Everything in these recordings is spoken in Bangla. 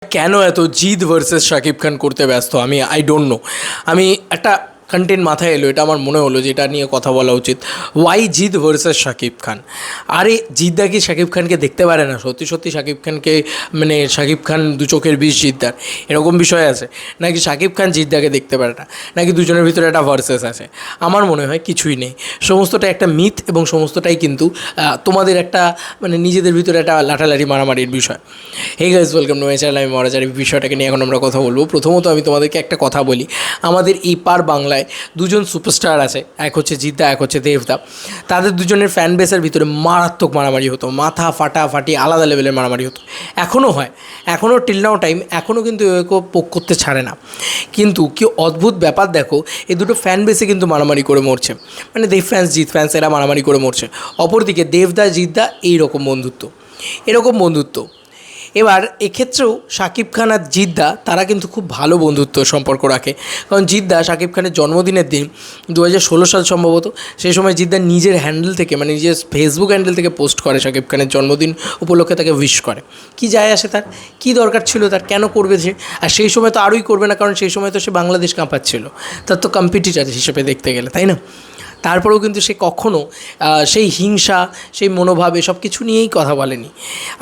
কেন এত জিৎ ভার্সেস শাকিব খান করতে ব্যস্ত আমি আই ডোন্ট নো। আমি একটা কন্টেন্ট মাথায় এলো, এটা আমার মনে হলো যে এটা নিয়ে কথা বলা উচিত। Y Jeet versus Shakib Khan? আরে জিদ্দা কি শাকিব খানকে দেখতে পারে না? সত্যি সত্যি শাকিব খানকে মানে শাকিব খান দু চোখের বিষ জিদ্দার, এরকম বিষয় আছে নাকি? শাকিব খান জিদ্দাকে দেখতে পারে না নাকি দুজনের ভিতরে একটা ভার্সেস আছে? আমার মনে হয় কিছুই নেই, সমস্তটা একটা মিথ এবং সমস্তটাই কিন্তু তোমাদের একটা মানে নিজেদের ভিতরে একটা লাঠালাঠি মারামারির বিষয়। Hey guys, welcome to my channel. আমি মহারাজার এই বিষয়টাকে নিয়ে এখন আমরা কথা বলবো। প্রথমত আমি তোমাদেরকে একটা কথা বলি, আমাদের এই পার বাংলায় দুজন সুপারস্টার আছে, এক হচ্ছে জিদ্দা, এক হচ্ছে দেবদা। তাদের দুজনের ফ্যান বেসের ভিতরে মারাত্মক মারামারি হতো, মাথা ফাটাফাটি আলাদা লেভেলের মারামারি হতো, এখনও হয়, এখনও টিল নাও টাইম, এখনও কিন্তু কেউ পোক করতে ছাড়ে না। কিন্তু কি অদ্ভুত ব্যাপার দেখো, এই দুটো ফ্যান বেসে কিন্তু মারামারি করে মরছে, মানে দেব ফ্যান্স জিৎ ফ্যান্স এরা মারামারি করে মরছে। অপরদিকে দেবদা জিদ্দা এইরকম বন্ধুত্ব, এরকম বন্ধুত্ব। এবার এক্ষেত্রেও শাকিব খান আর জিদ্দা তারা কিন্তু খুব ভালো বন্ধুত্ব সম্পর্ক রাখে, কারণ জিদ্দা শাকিব খানের জন্মদিনের দিন 2016 সাল সম্ভবত, সেই সময় জিদ্দা নিজের হ্যান্ডেল থেকে মানে নিজের ফেসবুক হ্যান্ডেল থেকে পোস্ট করে শাকিব খানের জন্মদিন উপলক্ষে তাকে উইশ করে। কি যায় আসে তার, কী দরকার ছিল তার, কেন করবে সে? আর সেই সময় তো আরোই করবে না, কারণ সেই সময় তো সে বাংলাদেশ কাঁপাচ্ছিল, তার তো কম্পিটিটার হিসেবে দেখতে গেলে, তাই না? তারপরেও কিন্তু সে কখনও সেই হিংসা, সেই মনোভাব এসব কিছু নিয়েই কথা বলেনি।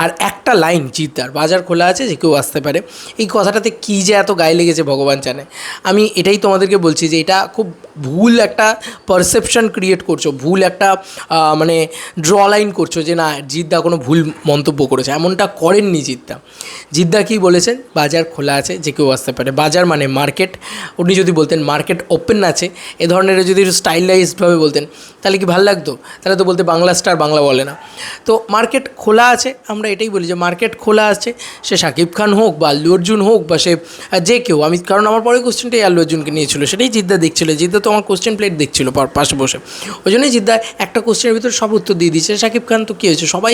আর একটা লাইন জিদ্দার, বাজার খোলা আছে যে কেউ আসতে পারে, এই কথাটাতে কী যে এত গায়ে লেগেছে ভগবান জানে। আমি এটাই তোমাদেরকে বলছি যে এটা খুব ভুল একটা পারসেপশন ক্রিয়েট করছো, ভুল একটা মানে ড্র লাইন করছো যে না জিদ্দা কোনো ভুল মন্তব্য করেছে, এমনটা করেননি জিদ্দা। জিদ্দা কী বলেছেন, বাজার খোলা আছে যে কেউ আসতে পারে। বাজার মানে মার্কেট, উনি যদি বলতেন মার্কেট ওপেন আছে এ ধরনের, যদি স্টাইলাইজডভাবে বলতেন তাহলে কি ভালো লাগতো? তাহলে তো বলতে বাংলা স্টার বাংলা বলে না। তো মার্কেট খোলা আছে, আমরা এটাই বলি যে মার্কেট খোলা আছে, সে শাকিব খান হোক বা আল্লু অর্জুন হোক বা সে যে কেউ। আমি কারণ আমার পরে কোশ্চেনটাই আল্লু অর্জুনকে নিয়েছিল, সেটাই জিদ্দা দেখছিল, জিদ্দা তো আমার কোশ্চেন প্লেট দেখছিল পাশে বসে, ওই জন্যই জিদ্দা একটা কোশ্চেনের ভিতরে সব উত্তর দিয়ে দিচ্ছে। শাকিব খান তো কী হয়েছে, সবাই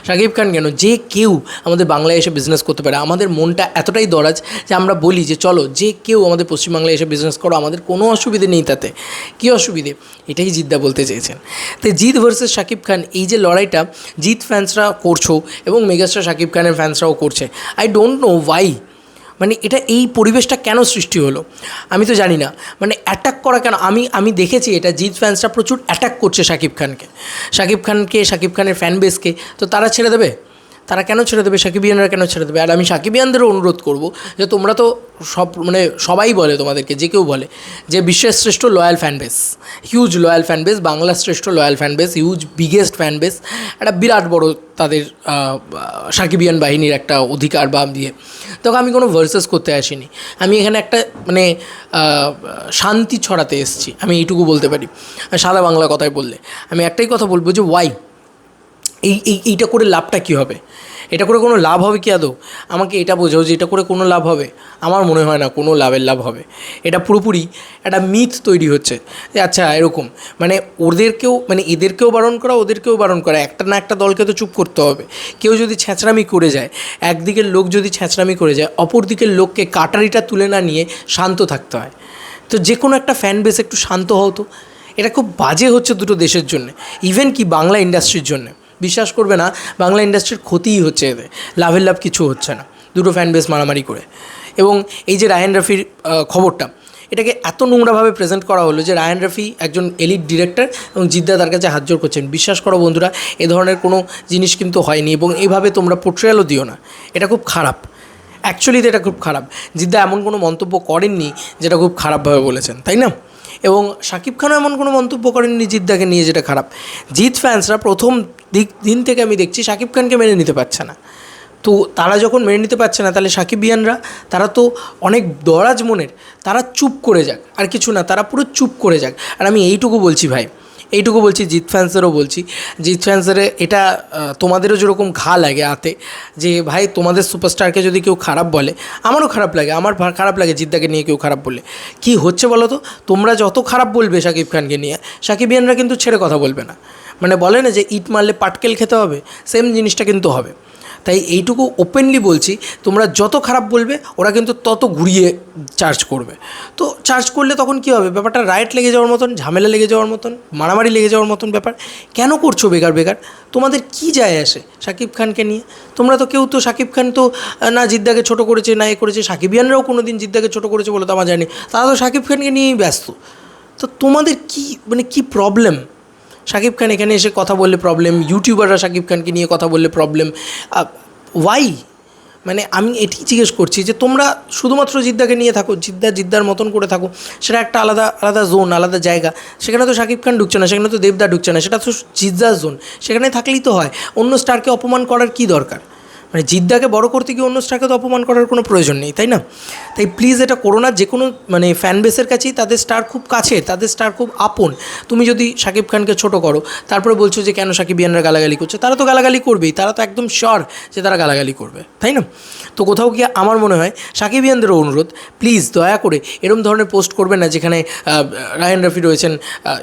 শাকিব খান কেন, যে কেউ আমাদের বাংলায় এসে বিজনেস করতে পারে। আমাদের মনটা এতটাই দরাজ যে আমরা বলি যে চলো যে কেউ আমাদের পশ্চিমবাংলায় এসে বিজনেস করো, আমাদের কোনো অসুবিধে নেই, তাতে কী অসুবিধে? এটাই জিদ্দা বলতে চেয়েছেন। তো জিৎ ভার্সেস শাকিব খান, এই যে লড়াইটা জিৎ ফ্যান্সরা করছো এবং মেগাস্টার শাকিব খানের ফ্যান্সরাও করছে, আই ডোন্ট নো ওয়াই। মানে এটা এই পরিবেশটা কেন সৃষ্টি হলো আমি তো জানি না। মানে অ্যাটাক করা কেন? আমি দেখেছি এটা জিৎ ফ্যান্সরা প্রচুর অ্যাটাক করছে শাকিব খানকে, শাকিব খানের ফ্যান বেসকে। তো তারা ছেড়ে দেবে? তারা কেন ছেড়ে দেবে? সাকিবিয়ানরা কেন ছেড়ে দেবে? আর আমি সাকিবিয়ানদেরও অনুরোধ করব যে তোমরা তো সব মানে সবাই বলে তোমাদেরকে, যে কেউ বলে যে বিশ্বের শ্রেষ্ঠ loyal fan base, huge loyal fan base, বাংলার শ্রেষ্ঠ loyal fan base, huge biggest fan base, একটা বিরাট বড় তাদের সাকিবিয়ান বাহিনীর একটা অধিকার বা দিয়ে। তখন আমি কোনো ভার্সেস করতে আসিনি, আমি এখানে একটা মানে শান্তি ছড়াতে এসেছি, আমি এইটুকু বলতে পারি। সাদা বাংলা কথায় বললে আমি একটাই কথা বলবো যে ওয়াই এইটা করে লাভটা কী হবে? এটা করে কোনো লাভ হবে কি আদৌ? আমাকে এটা বোঝাও যে এটা করে কোনো লাভ হবে? আমার মনে হয় না কোনো লাভ হবে। এটা পুরোপুরি একটা মিথ তৈরি হচ্ছে যে আচ্ছা এরকম, মানে ওদেরকেও মানে এদেরকেও বারণ করা, ওদেরকেও বারণ করা, একটা না একটা দলকে তো চুপ করতে হবে। কেউ যদি ছ্যাঁচড়ামি করে যায়, একদিকের লোক যদি ছ্যাঁচড়ামি করে যায়, অপর দিকের লোককে কাটারিটা তুলে না নিয়ে শান্ত থাকতে হয়। তো যে কোনো একটা ফ্যান বেস একটু শান্ত হতো। এটা খুব বাজে হচ্ছে দুটো দেশের জন্য, ইভেন কি বাংলা ইন্ডাস্ট্রির জন্য। বিশ্বাস করবে না, বাংলা ইন্ডাস্ট্রির ক্ষতিই হচ্ছে এতে, লাভের লাভ কিছু হচ্ছে না দুটো ফ্যান বেস মারামারি করে। এবং এই যে রায়ান রাফির খবরটা, এটাকে এত নোংরাভাবে প্রেজেন্ট করা হলো যে রায়ান রাফি একজন এলিট ডিরেক্টর এবং জিদ্দা তার কাছে হাত জোড় করছেন। বিশ্বাস করো বন্ধুরা, এ ধরনের কোনো জিনিস কিন্তু হয়নি এবং এইভাবে তোমরা পোর্ট্রেয়ালও দিও না, এটা খুব খারাপ। অ্যাকচুয়ালি এটা খুব খারাপ। জিদ্দা এমন কোনো মন্তব্য করেননি যেটা খুব খারাপভাবে বলেছেন, তাই না? এবং শাকিব খানও এমন কোনো মন্তব্য করেননি জিদ্দাকে নিয়ে যেটা খারাপ। জিৎ ফ্যান্সরা প্রথম দিন থেকে আমি দেখছি শাকিব খানকে মেনে নিতে পারছে না। তো তারা যখন মেনে নিতে পারছে না, তাহলে সাকিবিয়ানরা তারা তো অনেক দরাজ মনের, তারা চুপ করে যাক, আর কিছু না, তারা পুরো চুপ করে যাক। আর আমি এইটুকু বলছি ভাই, এইটুকু বলছি, জিৎ ফ্যান্সদেরও বলছি, জিৎ ফ্যান্সদের এটা তোমাদেরও যেরকম ঘা লাগে আতে, যে ভাই তোমাদের সুপারস্টারকে যদি কেউ খারাপ বলে, আমারও খারাপ লাগে, আমার খারাপ লাগে জিদ্দাকে নিয়ে কেউ খারাপ বললে। কী হচ্ছে বলো তো, তোমরা যত খারাপ বলবে শাকিব খানকে নিয়ে, সাকিবিয়ানরা কিন্তু ছেড়ে কথা বলবে না। মানে বলে না যে ইট মারলে পাটকেল খেতে হবে, সেম জিনিসটা কিন্তু হবে। তাই এইটুকু ওপেনলি বলছি, তোমরা যত খারাপ বলবে ওরা কিন্তু তত ঘুরিয়ে চার্জ করবে। তো চার্জ করলে তখন কী হবে, ব্যাপারটা রাইট লেগে যাওয়ার মতন, ঝামেলা লেগে যাওয়ার মতন, মারামারি লেগে যাওয়ার মতন ব্যাপার। কেন করছো বেকার বেকার? তোমাদের কি যায় আসে শাকিব খানকে নিয়ে? তোমরা তো কেউ তো শাকিব খান তো না জিদ্দাকে ছোটো করেছে না এ করেছে, সাকিবিয়ানরাও কোনো দিন জিদ্দাকে ছোটো করেছে বলে তো আমার জানি, তারা তো শাকিব খানকে নিয়েই ব্যস্ত। তো তোমাদের কি মানে কি প্রবলেম? শাকিব খান এখানে এসে কথা বললে প্রবলেম, ইউটিউবাররা শাকিব খানকে নিয়ে কথা বললে প্রবলেম, ওয়াই? মানে আমি এটাই জিজ্ঞেস করছি যে তোমরা শুধুমাত্র জিদ্দাকে নিয়ে থাকো, জিদ্দার মতন করে থাকো, সেটা একটা আলাদা আলাদা জোন, আলাদা জায়গা। সেখানে তো শাকিব খান ঢুকছে না, সেখানে তো দেবদা ঢুকছে না, সেটা তো জিদ্দার জোন, সেখানে থাকলেই তো হয়। অন্য স্টারকে অপমান করার কী দরকার? মানে জিদ্দাকে বড় করতে গিয়ে অন্য স্টারকে তো অপমান করার কোনো প্রয়োজন নেই, তাই না? তাই প্লিজ এটা করো না। যে কোনো মানে ফ্যান বেসের কাছেই তাদের স্টার খুব কাছে, তাদের স্টার খুব আপন। তুমি যদি শাকিব খানকে ছোটো করো, তারপরে বলছো যে কেন সাকিবিয়ানরা গালাগালি করছে, তারা তো গালাগালি করবেই, তারা তো একদম শিওর যে তারা গালাগালি করবে, তাই না? তো কোথাও গিয়ে আমার মনে হয় সাকিবিয়ানদেরও অনুরোধ, প্লিজ দয়া করে এরম ধরনের পোস্ট করবেন না যেখানে রায়ান রাফি রয়েছেন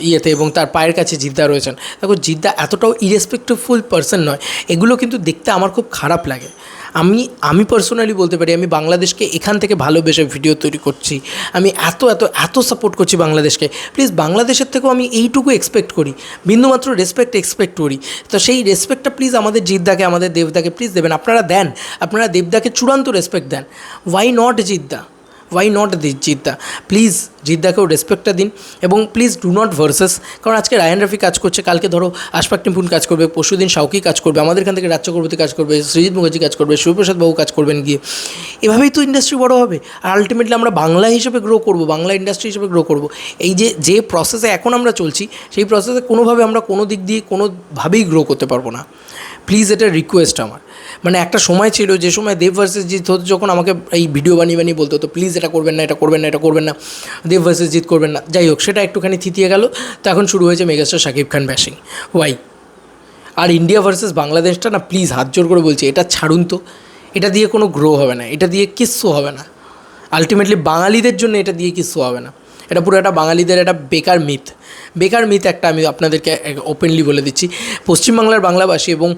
ইয়েতে এবং তার পায়ের কাছে জিদ্দা রয়েছেন। দেখো জিদ্দা এতটাও ইরেসপেক্টফুল পারসন নয়, এগুলো কিন্তু দেখতে আমার খুব খারাপ লাগে। আমি পার্সোনালি বলতে পারি, আমি বাংলাদেশকে এখান থেকে ভালোবেসে ভিডিও তৈরি করছি, আমি এত এত এত সাপোর্ট করছি বাংলাদেশকে। প্লিজ বাংলাদেশের থেকেও আমি এইটুকু এক্সপেক্ট করি, বিন্দুমাত্র রেসপেক্ট এক্সপেক্ট করি। তো সেই রেসপেক্টটা প্লিজ আমাদের জিদ্দাকে, আমাদের দেবদাকে প্লিজ দেবেন। আপনারা দেন, আপনারা দেবদাকে চূড়ান্ত রেসপেক্ট দেন। Why not Jidda? Why not Jidda? Please জিদ্দাকেও রেসপেক্টটা দিন এবং প্লিজ ডু নট ভার্সেস। কারণ আজকে রায়ান রাফি কাজ করছে, কালকে ধরো আশফাক নিপুণ কাজ করবে, পরশুদিন শাওকি কাজ করবে, আমাদের এখান থেকে রাজ চক্রবর্তী কাজ করবে, সৃজিত মুখার্জি কাজ করবে, শিবপ্রসাদ বাবু কাজ করবেন গিয়ে। এভাবেই তো ইন্ডাস্ট্রি বড় হবে আর আলটিমেটলি আমরা বাংলা হিসেবে গ্রো করব, বাংলা ইন্ডাস্ট্রি হিসেবে গ্রো করব। এই যে প্রসেসে এখন আমরা চলছি, সেই প্রসেসে কোনোভাবে আমরা কোনো দিক দিয়ে কোনোভাবেই গ্রো করতে পারবো না। প্লিজ এটা রিকোয়েস্ট আমার। মানে একটা সময় ছিল যে সময় দেব ভার্সেস জিৎ হতো, যখন আমাকে এই ভিডিও বানিয়ে বানিয়ে বলতে হতো প্লিজ এটা করবেন না, এটা করবেন না, এটা করবেন না, দেব ভার্সেস জিৎ করবেন না। যাই হোক, সেটা একটুখানি থিতিয়ে গেল। তো এখন শুরু হয়েছে megastar Shakib Khan bashing. Y? আর ইন্ডিয়া ভার্সেস বাংলাদেশটা না, প্লিজ হাত জোর করে বলছি, এটা ছাড়ুন তো। এটা দিয়ে কোনো গ্রো হবে না, এটা দিয়ে কিচ্ছু হবে না। আলটিমেটলি বাঙালিদের জন্য এটা দিয়ে কিচ্ছু হবে না। এটা পুরো একটা বাঙালিদের একটা বেকার মিথ একটা আমি আপনাদেরকে ওপেনলি বলে দিচ্ছি। পশ্চিমবাংলার বাংলাভাষী এবং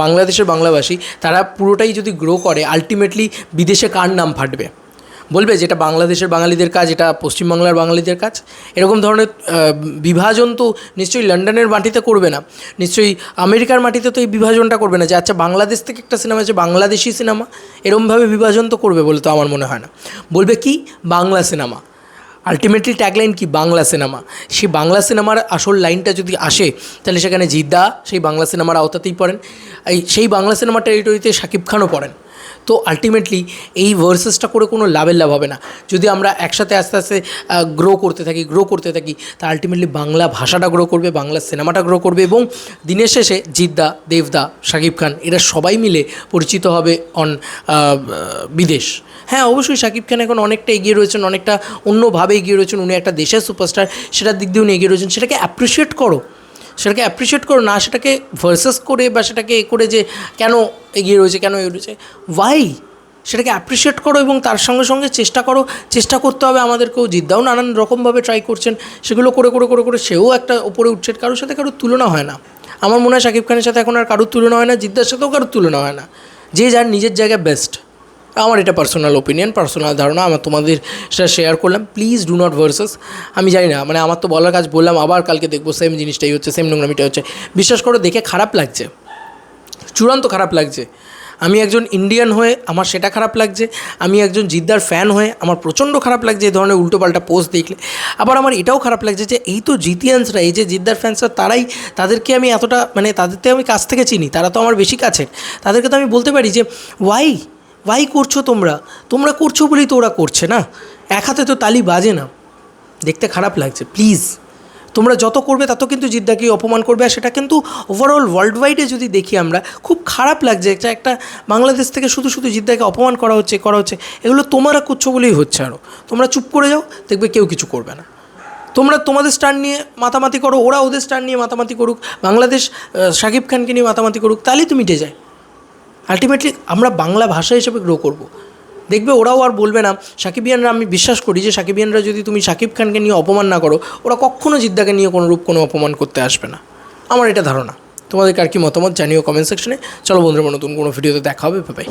বাংলাদেশের বাংলাভাষী তারা পুরোটাই যদি গ্রো করে, আলটিমেটলি বিদেশে কার নাম ফাটবে? বলবে যে এটা বাংলাদেশের বাঙালিদের কাজ, এটা পশ্চিমবাংলার বাঙালিদের কাজ। এরকম ধরনের বিভাজন তো নিশ্চয়ই লন্ডনের মাটিতে করবে না, নিশ্চয়ই আমেরিকার মাটিতে তো এই বিভাজনটা করবে না যে আচ্ছা বাংলাদেশ থেকে একটা সিনেমা আছে বাংলাদেশি সিনেমা, এরকমভাবে বিভাজন তো করবে বলে তো আমার মনে হয় না। বলবে কি বাংলা সিনেমা, আলটিমেটলি ট্যাগলাইন কি বাংলা সিনেমা। সেই বাংলা সিনেমার আসল লাইনটা যদি আসে, তাহলে সেখানে জিদ্দা সেই বাংলা সিনেমার আওতাতেই পড়েন, সেই বাংলা সিনেমার টেরিটরিতে শাকিব খানও পড়েন। তো আলটিমেটলি এই ভার্সেসটা করে কোনো লাভের লাভ হবে না। যদি আমরা একসাথে আস্তে আস্তে গ্রো করতে থাকি, তা আলটিমেটলি বাংলা ভাষাটা গ্রো করবে, বাংলা সিনেমাটা গ্রো করবে এবং দিনের শেষে জিদ্দা, দেবদা, শাকিব খান এরা সবাই মিলে পরিচিত হবে বিদেশ। হ্যাঁ, অবশ্যই শাকিব খান এখন অনেকটা এগিয়ে রয়েছেন, অনেকটা অন্যভাবে এগিয়ে রয়েছেন, উনি একটা দেশের সুপারস্টার, সেটার দিক দিয়ে উনি এগিয়ে রয়েছেন। সেটাকে অ্যাপ্রিসিয়েট করো না, সেটাকে ভার্সেস করে বা সেটাকে করে যে কেন এগিয়ে রয়েছে ওয়াই? সেটাকে অ্যাপ্রিসিয়েট করো এবং তার সঙ্গে সঙ্গে চেষ্টা করতে হবে আমাদেরকেও। জিদ্দাও নানান রকমভাবে ট্রাই করছেন, সেগুলো করে সেও একটা ওপরে উঠছে। কারোর সাথে কারোর তুলনা হয় না। আমার মনে হয় শাকিব খানের সাথে এখন আর কারোর তুলনা হয় না, জিদ্দার সাথেও কারোর তুলনা হয় না। যে যার নিজের জায়গায় বেস্ট। আমার এটা পার্সোনাল ওপিনিয়ন, পার্সোনাল ধারণা, আমার তোমাদের সেটা শেয়ার করলাম। Please do not versus. আমি জানি না, মানে আমার তো বলার কাজ বললাম, আবার কালকে দেখবো সেম জিনিসটাই হচ্ছে, সেম নোংরামিটাই হচ্ছে। বিশ্বাস করো, দেখে খারাপ লাগছে, চূড়ান্ত খারাপ লাগছে। আমি একজন ইন্ডিয়ান হয়ে আমার সেটা খারাপ লাগছে, আমি একজন জিদ্দার ফ্যান হয়ে আমার প্রচণ্ড খারাপ লাগছে এই ধরনের উল্টোপাল্টা পোস্ট দেখলে। আবার আমার এটাও খারাপ লাগছে যে এই তো জিতিয়ান্সরা, এই যে জিদ্দার ফ্যান্সরা, তাদেরকে আমি এতটা মানে তাদেরকে আমি কাছ থেকে চিনি, তারা তো আমার বেশি কাছের। তাদেরকে তো আমি বলতে পারি যে ওয়াই করছো তোমরা করছো বলেই তো ওরা করছে না। এক হাতে তো তালি বাজে না। দেখতে খারাপ লাগছে। প্লিজ তোমরা যত করবে তত কিন্তু জিদ্দাকেই অপমান করবে, আর সেটা কিন্তু ওভারঅল ওয়ার্ল্ড ওয়াইডে যদি দেখি আমরা, খুব খারাপ লাগছে। একটা বাংলাদেশ থেকে শুধু জিদ্দাকে অপমান করা হচ্ছে। এগুলো তোমরা করছো বলেই হচ্ছে। আরও তোমরা চুপ করে যাও, দেখবে কেউ কিছু করবে না। তোমরা তোমাদের স্টার নিয়ে মাতামাতি করো, ওরা ওদের স্টার নিয়ে মাতামাতি করুক, বাংলাদেশ শাকিব খানকে নিয়ে মাতামাতি করুক, তাহলেই তো মিটে যায়। আলটিমেটলি আমরা বাংলা ভাষা হিসেবে গ্রো করব। দেখবে ওরাও আর বলবে না। সাকিবিয়ানরা, আমি বিশ্বাস করি যে সাকিবিয়ানরা যদি তুমি শাকিব খানকে নিয়ে অপমান না করো, ওরা কখনও জিদ্দাকে নিয়ে কোনো অপমান করতে আসবে না। আমার এটা ধারণা। তো তোমাদের কার কি মতামত জানিও কমেন্ট সেকশনে। চলো বন্ধুরা, নতুন কোনো ভিডিওতে দেখা হবে, বাই।